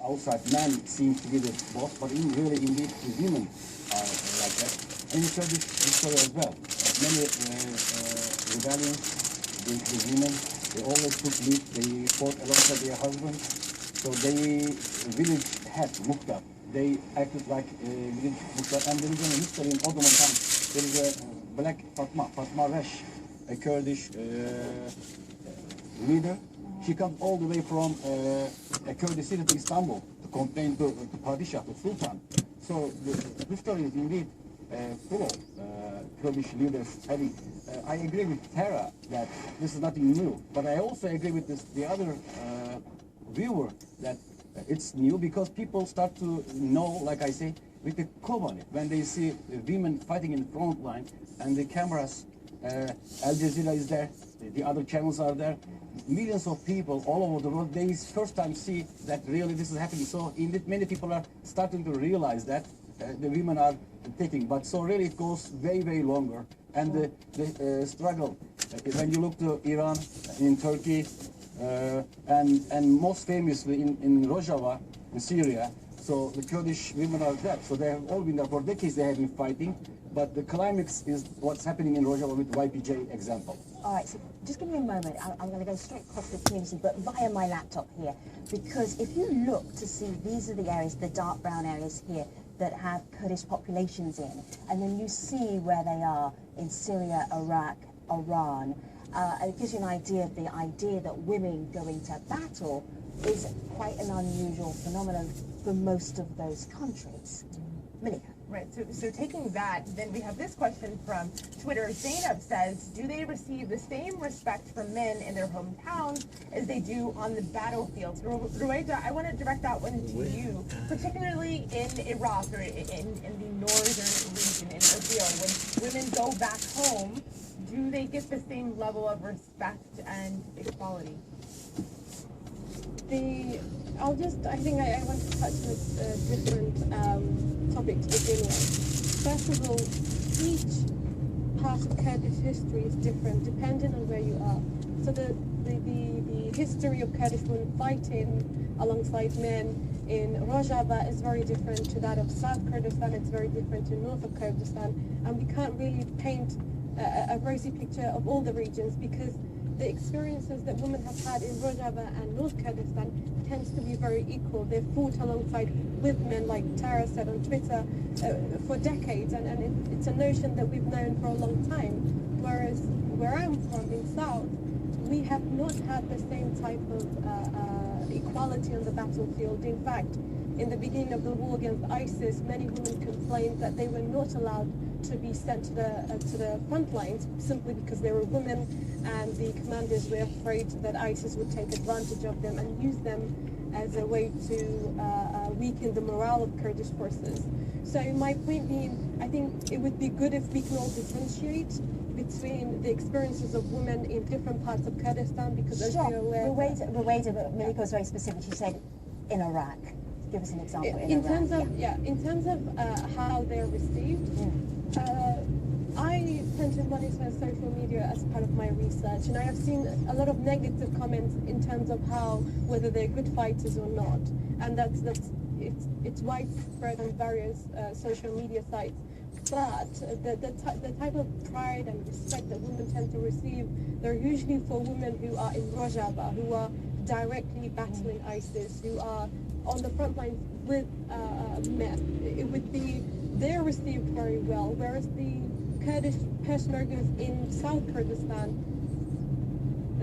Outside, men seem to be the boss, but really, indeed, the women are like that. And you saw this history as well. Many rebellions against the women, they always took lead, they fought alongside their husbands. So they, village head, muhtar, they acted like village muhtar. And there is a history in Ottoman times. There is a black Fatma Resh, a Kurdish leader. She comes all the way from a Kurdish city to Istanbul to complain to Padishah, to Sultan. So the history is indeed full of Kurdish leaders having. I agree with Tara that this is nothing new, but I also agree with the other viewer that it's new because people start to know, like I say, with the Kobani, when they see women fighting in the front line and the cameras, Al Jazeera is there, the other channels are there. Millions of people all over the world, they first time see that really this is happening. So indeed, many people are starting to realize that the women are taking. But so really it goes very, very longer. And the struggle, when you look to Iran, in Turkey, and most famously in Rojava, in Syria, so the Kurdish women are there. So they have all been there for decades, they have been fighting. But the climax is what's happening in Rojava with YPJ example. All right, so just give me a moment. I'm going to go straight across the community, but via my laptop here. Because if you look to see, these are the areas, the dark brown areas here, that have Kurdish populations in. And then you see where they are in Syria, Iraq, Iran. It gives you an idea of the idea that women going to battle is quite an unusual phenomenon for most of those countries. Malika. Right, so taking that, then we have this question from Twitter. Zainab says, do they receive the same respect from men in their hometowns as they do on the battlefields? Ruwaida, I want to direct that one to you, particularly in Iraq or in the northern region, in Erbil. When women go back home, do they get the same level of respect and equality? I think I want to touch on a different topic to begin with. First of all, each part of Kurdish history is different depending on where you are. So the history of Kurdish women fighting alongside men in Rojava is very different to that of South Kurdistan. It's very different to North of Kurdistan. And we can't really paint a rosy picture of all the regions because the experiences that women have had in Rojava and North Kurdistan tends to be very equal. They've fought alongside with men, like Tara said on Twitter, for decades, and it's a notion that we've known for a long time. Whereas where I'm from, in South, we have not had the same type of equality on the battlefield. In fact, in the beginning of the war against ISIS, many women complained that they were not allowed to be sent to the front lines simply because they were women, and the commanders were afraid that ISIS would take advantage of them and use them as a way to weaken the morale of Kurdish forces. So my point being, I think it would be good if we can all differentiate between the experiences of women in different parts of Kurdistan, because as you're aware... Ruwaida, but Malika was very specific. She said in Iraq. Give us an example. In terms of how they're received, I tend to monitor social media as part of my research, and I have seen a lot of negative comments in terms of whether they're good fighters or not, and it's widespread on various social media sites. But the type of pride and respect that women tend to receive, they're usually for women who are in Rojava, who are directly battling ISIS, who are on the front lines with men. It would be, they're received very well, whereas the Kurdish Peshmergas in South Kurdistan,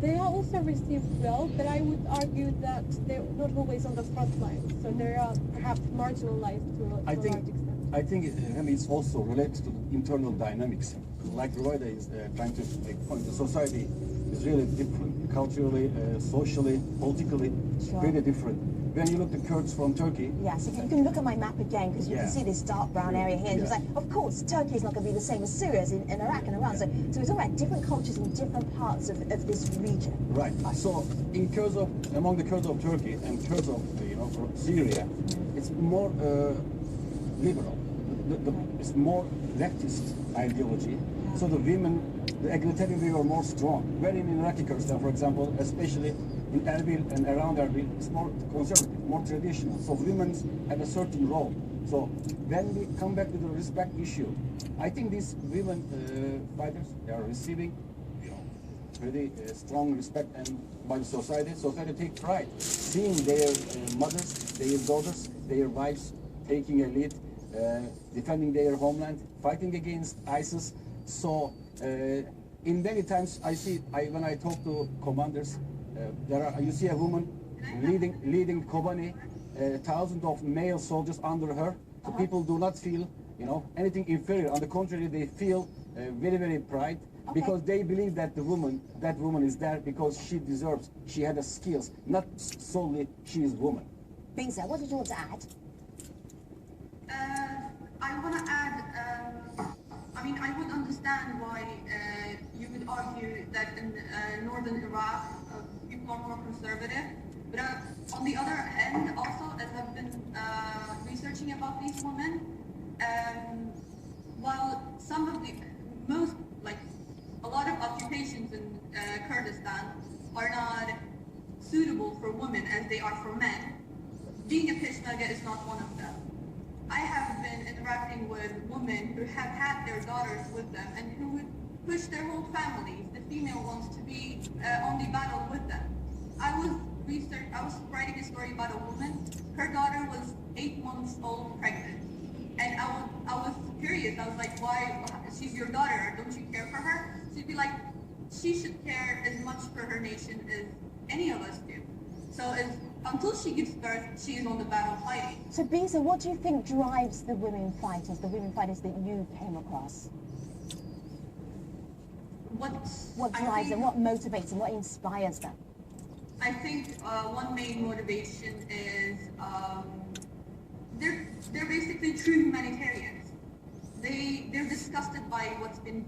they are also received well, but I would argue that they're not always on the front lines, so they are perhaps marginalized to a large extent. I think it's also related to internal dynamics. Like Ruwaida is trying to make point, the society is really different, culturally, socially, politically, really different. When you look at Kurds from Turkey... Yes, if you can look at my map again, because you can see this dark brown area here. And it's like, of course, Turkey is not going to be the same as Syria, as in Iraq and Iran. So we're talking about different cultures in different parts of this region. Right. So in Kurds among the Kurds of Turkey and Kurds of Syria, it's more liberal. It's more leftist ideology. So the women, the egalitarian view are more strong. Where in Iraqi Kurdistan, for example, especially in Erbil and around Erbil is more conservative, more traditional. So women have a certain role. So when we come back to the respect issue, I think these women fighters, they are receiving, pretty strong respect and by the society. Society take pride seeing their mothers, their daughters, their wives taking a lead, defending their homeland, fighting against ISIS. So in many times when I talk to commanders, you see a woman leading Kobani, thousands of male soldiers under her. So people do not feel anything inferior. On the contrary, they feel very, very pride. Okay. Because they believe that that woman is there because she deserves, she had the skills, not solely she is woman. Binza, what did you want to add? I want to add, I would understand why you would argue that in northern Iraq, people are more conservative. But on the other hand, also, as I've been researching about these women, while a lot of occupations in Kurdistan are not suitable for women as they are for men, being a Peshmerga is not one of them. I have been interacting with women who have had their daughters with them and who would push their whole families, the female ones, to be on the battle with them. I was writing a story about a woman. Her daughter was 8 months old pregnant. And I was curious. I was like, why? She's your daughter. Don't you care for her? She'd be like, she should care as much for her nation as any of us do. So until she gives birth, she is on the battle fighting. So Binza, what do you think drives the women fighters that you came across? What drives them? What motivates them? What inspires them? I think one main motivation is they're basically true humanitarians. They're disgusted by what's been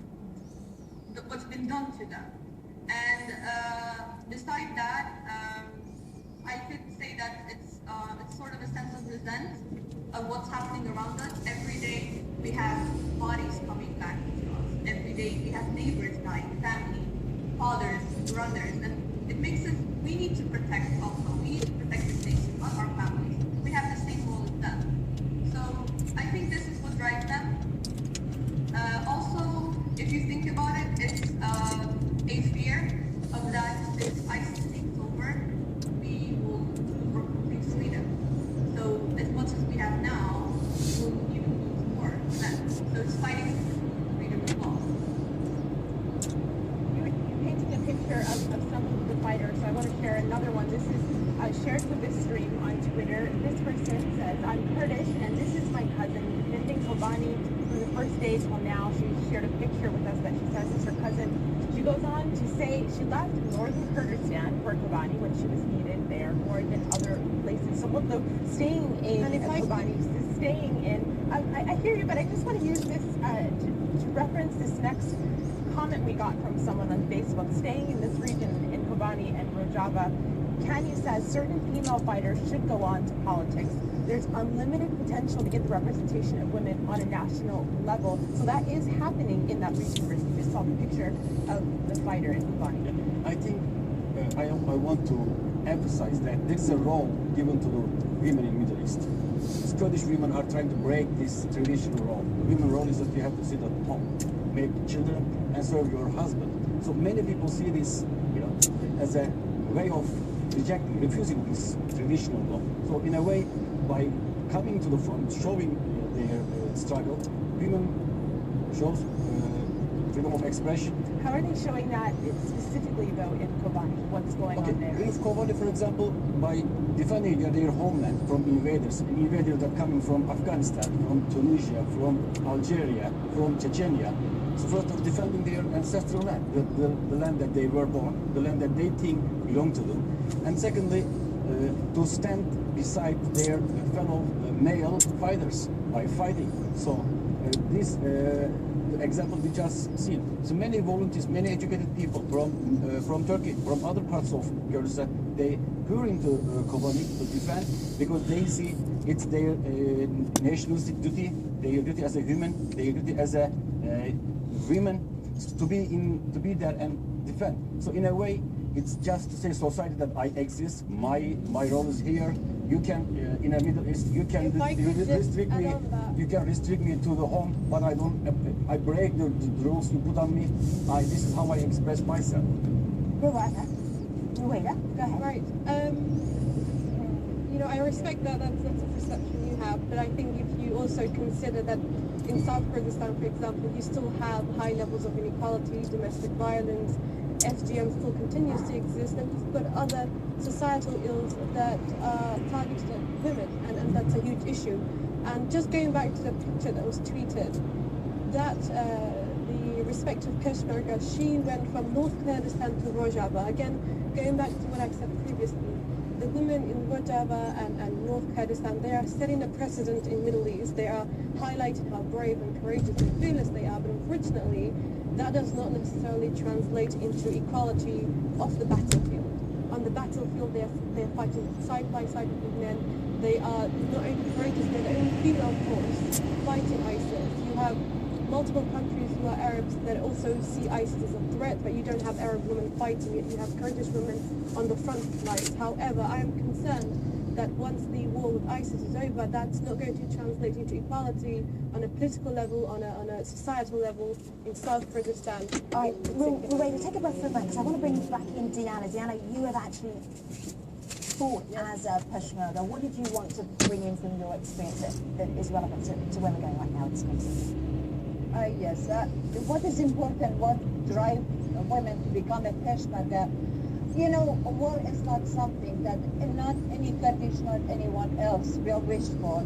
done to them, and besides that, I could say that it's sort of a sense of resent of what's happening around us. Every day we have bodies coming back to us. Every day we have neighbors dying, family, fathers, brothers, and it makes us. We need to protect also. We need to protect this nation, not our families. We have the same role as them. So I think this is what drives them. Also, if you think about it, it's a fear of that if ISIS takes over, we will lose our complete freedom. So as much as we have now, we will even lose more then. So it's fighting for freedom as well. You painted a picture of some of the fighters, so I want to share another one. This is shared with this stream on Twitter. This person says, I'm Kurdish and this is my cousin defending Kobani from the first day till now. She shared a picture with us that she says is her cousin. She goes on to say she left northern Kurdistan for Kobani when she was needed there more than other places. So although staying in Kobani, staying in, I hear you, but I just want to use this to reference this next comment we got from someone on Facebook. Staying in this region in Kobani and Rojava, Kanye says certain female fighters should go on to politics. There's unlimited potential to get the representation of women on a national level. So that is happening in that region. You just saw the picture of the fighter in Kobani. I think I want to emphasize that there is a role given to the women in Middle East. Kurdish women are trying to break this traditional role. Women's role is that you have to sit at home, make children, and serve your husband. So many people see this, as a way of refusing this traditional law. So in a way, by coming to the front, showing their struggle, women shows freedom of expression. How are they showing that specifically, though, in Kobani? What's going on there? In Kobani, for example, by defending their homeland from invaders that are coming from Afghanistan, from Tunisia, from Algeria, from Chechnya. So first of defending their ancestral land, the land that they were born, the land that they think belonged to them. And secondly, to stand beside their fellow male fighters by fighting. So this the example we just seen. So many volunteers, many educated people from Turkey, from other parts of Kurdistan, they pour into Kobani to defend because they see it's their nationalistic duty, their duty as a human, their duty as a women to be there and defend. So in a way, It's just to say society that I exist. My role is here. You can in the Middle East. You can If I could just restrict me. add on that. You can restrict me to the home, but I don't. I break the rules you put on me. This is how I express myself. Ruwaida, go ahead. Right. You know, I respect that that's a perception you have, but I think if you also consider that in South Kurdistan, for example, you still have high levels of inequality, domestic violence, FGM still continues to exist, and you've got other societal ills that are targeted at women, and that's a huge issue. And just going back to the picture that was tweeted, that the respective Peshmerga, she went from North Kurdistan to Rojava. Again, going back to what I said previously, the women in Rojava and North Kurdistan, they are setting a precedent in Middle East. They are highlighting how brave and courageous and fearless they are, but unfortunately, that does not necessarily translate into equality off the battlefield. On the battlefield, they're fighting side by side with men. They are not only courageous, they're the only female force fighting ISIS. You have multiple countries who are Arabs that also see ISIS as a threat, but you don't have Arab women fighting it. You have Kurdish women on the front lines. However, I am concerned that once the war with ISIS is over, that's not going to translate into equality on a political level, on a societal level in South Kurdistan. All right, Ruwaida, take a breath for a moment, because I want to bring you back in Diana. Diana, you have actually fought as a Peshmerga. What did you want to bring in from your experience that is relevant to where we're going right now in this conversation? Yes. What is important, what drives women to become a Peshmerga? You know, war is not something that not any Kurdish nor anyone else will wish for.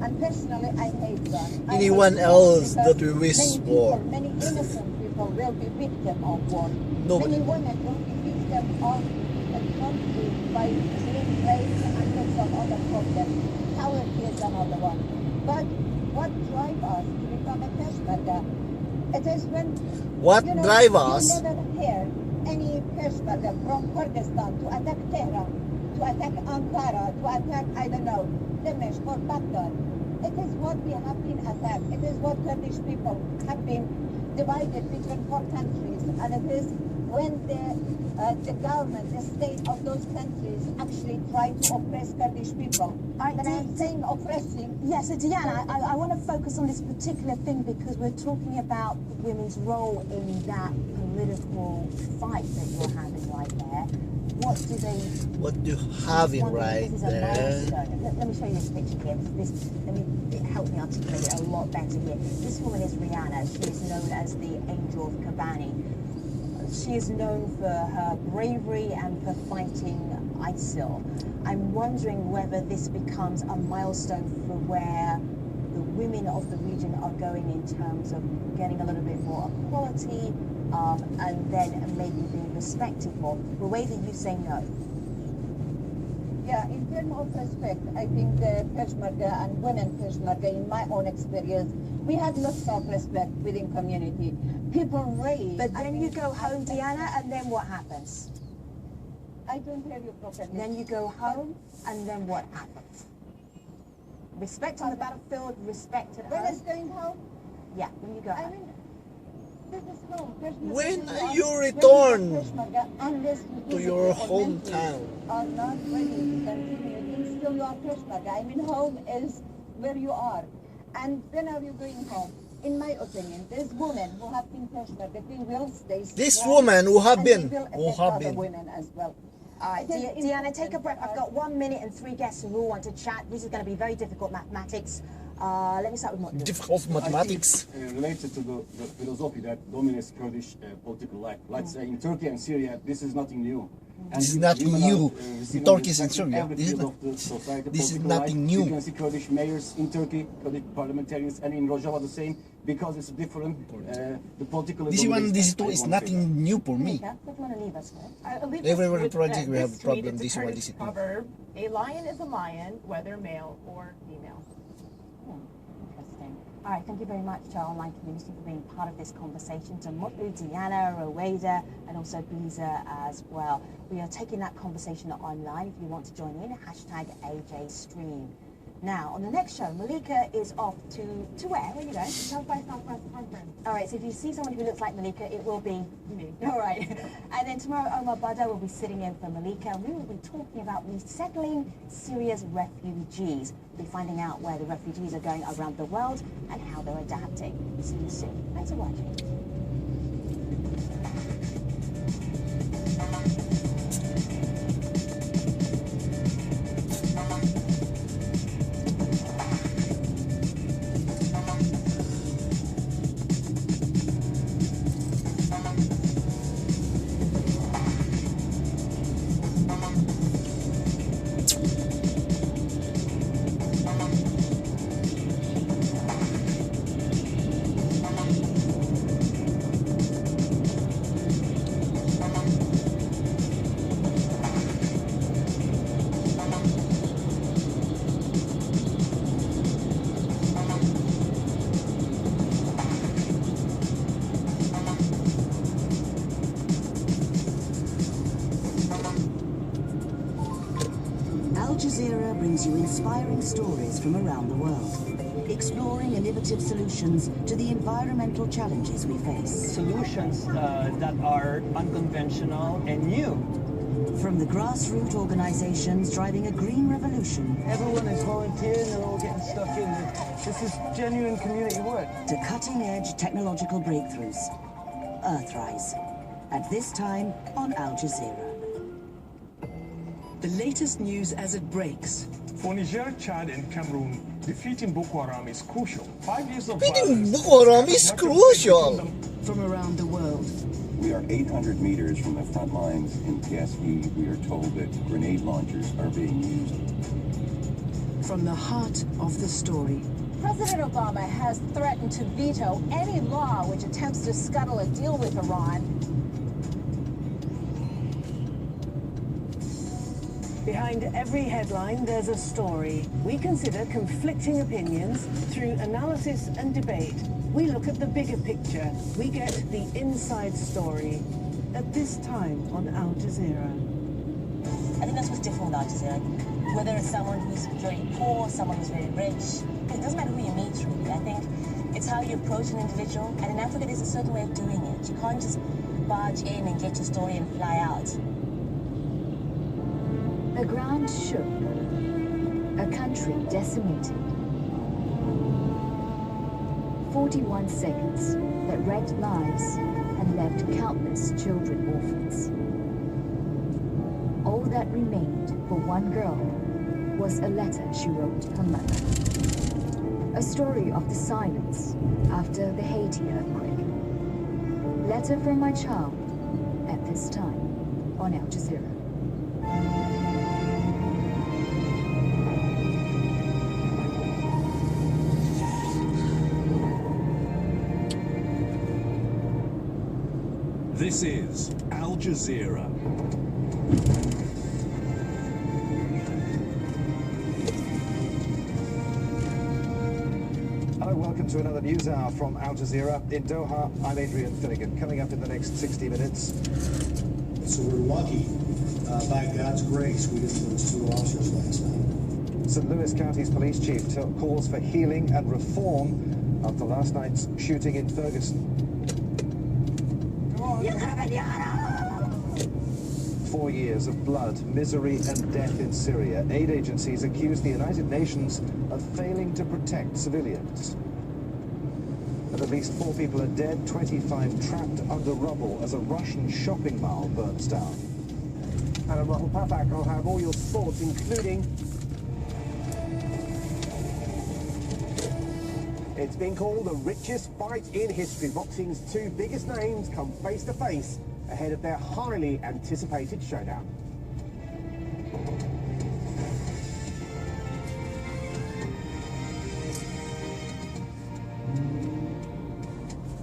And personally, I hate that. Anyone else that we wish for. Many innocent people will be victim of war. Nobody. Many women will be victim of a conflict by being raped and lots of other problems. Poverty is another one. But what drives us to become a Peshmerga? It is when What drive you us? never hear any Peshmerga from Kurdistan to attack Tehran, to attack Ankara, to attack, I don't know, Dimashq or Baghdad. It is what we have been attacked. It is what Kurdish people have been divided between 4 countries. And it is when the government, the state of those countries actually try to oppress Kurdish people. When I'm saying oppressing... Yes, so Diana, I want to focus on this particular thing because we're talking about women's role in that political fight that you're having right there. What do they... What do you have in right this is a there? milestone. Let me show you this picture here. It helped me articulate it a lot better here. This woman is Rihanna. She is known as the Angel of Kobani. She is known for her bravery and for fighting ISIL. I'm wondering whether this becomes a milestone for where the women of the region are going in terms of getting a little bit more equality and then maybe being respected more. Ruwaida, you say no. Yeah, in terms of respect, I think the Peshmerga and women Peshmerga, in my own experience, we had lots of respect within community. People raise. But then you go home, Diana, and then what happens? I don't hear you properly. Then you go home, and then what happens? Respect on the battlefield, respect at When home. is going home? Yeah, when you go I home. mean, this is home. Peshmerga When is you not- return Peshmerga, unless you to visit your the community, hometown. are not ready to continue. Then still you are Peshmerga. I mean, home is where you are. And when are you going home? In my opinion, there's women who have been Peshmerga, they will stay This strong, woman who have and been, they will who affect have other been. women as well. All right, It is Diana, take a important breath. for I've us. got 1 minute and 3 guests who all want to chat. This is going to be very difficult mathematics. Let me start with Mutlu. Difficult mathematics. I think it's related to the philosophy that dominates Kurdish political life. Let's say in Turkey and Syria, this is nothing new. This is women nothing are, new. receiving In Turkey respect and Syria, every this is field not- of the society, this is political nothing life. new. You can see Kurdish mayors in Turkey, Kurdish parliamentarians, and in Rojava the same, because it's different. The political... This one, dominates this that. two I is want to say that. nothing new for me. Yeah, what do you want to leave us with? I'll leave Every us with, project we have this a problem, tweet. It's this one, Kurdish this is- proverb: a lion is a lion, whether male or female. Interesting. All right, thank you very much to our online community for being part of this conversation, to Mutlu, Diana, Ruwaida, and also Biza as well. We are taking that conversation online. If you want to join in, hashtag AJStream. Now, on the next show, Malika is off to where? Where are you going? South by Southwest Conference. All right, so if you see someone who looks like Malika, it will be Me. All right. And then tomorrow, Omar Bada will be sitting in for Malika, and we will be talking about resettling Syria's refugees. We'll be finding out where the refugees are going around the world and how they're adapting. See you soon. Thanks for watching. Al Jazeera brings you inspiring stories from around the world, exploring innovative solutions to the environmental challenges we face. Solutions that are unconventional and new. From the grassroots organizations driving a green revolution Everyone is volunteering, they're all getting stuck in. This is genuine community work. to cutting-edge technological breakthroughs. Earthrise. At this time on Al Jazeera. The latest news as it breaks. For Niger, Chad, and Cameroon, defeating Boko Haram is crucial. 5 years of Defeating violence. Boko Haram is crucial. From around the world. We are 800 meters from the front lines in PSV. We are told that grenade launchers are being used. From the heart of the story. President Obama has threatened to veto any law which attempts to scuttle a deal with Iran. Behind every headline, there's a story. We consider conflicting opinions through analysis and debate. We look at the bigger picture. We get the inside story. At this time on Al Jazeera. I think that's what's different with Al Jazeera. Whether it's someone who's very poor, someone who's very rich, it doesn't matter who you meet, really. I think it's how you approach an individual. And in Africa, there's a certain way of doing it. You can't just barge in and get your story and fly out. The ground shook. A country decimated. 41 seconds that wrecked lives and left countless children orphans. All that remained for one girl was a letter she wrote her mother. A story of the silence after the Haiti earthquake. Letter from my child at this time on Al Jazeera. This is Al Jazeera. Hello, welcome to another news hour from Al Jazeera. In Doha, I'm Adrian Finnegan. Coming up in the next 60 minutes. So we're lucky, by God's grace, we didn't lose 2 officers last night. St. Louis County's police chief calls for healing and reform after last night's shooting in Ferguson. 4 years of blood, misery and death in Syria. Aid agencies accuse the United Nations of failing to protect civilians. And at least 4 people are dead, 25 trapped under rubble as a Russian shopping mall burns down. And I'm Rahul Papak. I'll have all your sports, including... It's been called the richest fight in history. Boxing's 2 biggest names come face to face ahead of their highly anticipated showdown.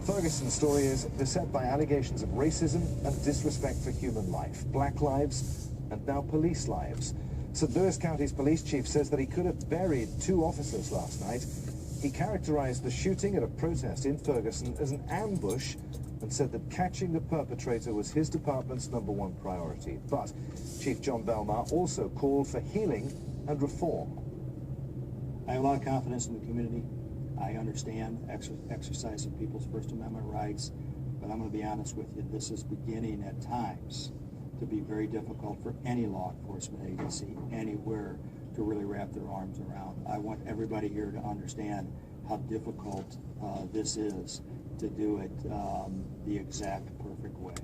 Ferguson's story is beset by allegations of racism and disrespect for human life. Black lives and now police lives. St. Louis County's police chief says that he could have buried 2 officers last night. He characterized the shooting at a protest in Ferguson as an ambush and said that catching the perpetrator was his department's #1 priority. But Chief John Belmar also called for healing and reform. I have a lot of confidence in the community. I understand exercising people's First Amendment rights, but I'm going to be honest with you, this is beginning at times to be very difficult for any law enforcement agency anywhere to really wrap their arms around. I want everybody here to understand how difficult this is to do it the exact perfect way.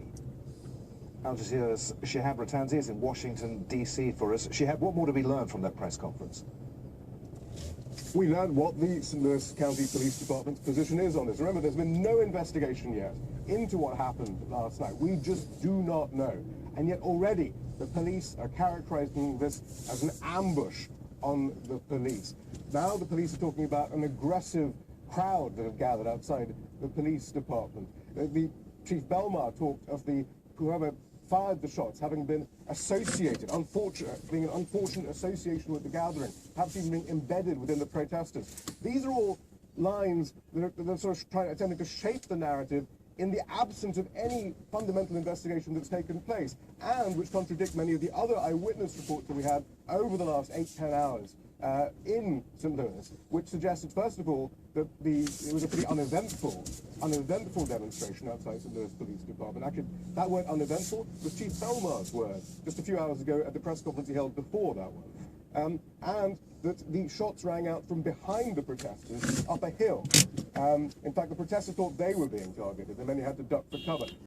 Al Jazeera's Shihab Ratanzi is in Washington, D.C. for us. Shihab, what more did we learn from that press conference? We learned what the St. Louis County Police Department's position is on this. Remember, there's been no investigation yet into what happened last night. We just do not know. And yet already the police are characterizing this as an ambush on the police. Now the police are talking about an aggressive crowd that have gathered outside the police department. The Chief Belmar talked of whoever fired the shots having been associated, being an unfortunate association with the gathering, perhaps even being embedded within the protesters. These are all lines that are sort of attempting to shape the narrative in the absence of any fundamental investigation that's taken place, and which contradict many of the other eyewitness reports that we had over the last 8-10 hours in St. Louis, which suggested, first of all, that it was a pretty uneventful demonstration outside St. Louis Police Department. Actually, that word uneventful was Chief Belmar's word just a few hours ago at the press conference he held before that one. And that the shots rang out from behind the protesters up a hill. In fact, the protesters thought they were being targeted, and many had to duck for cover.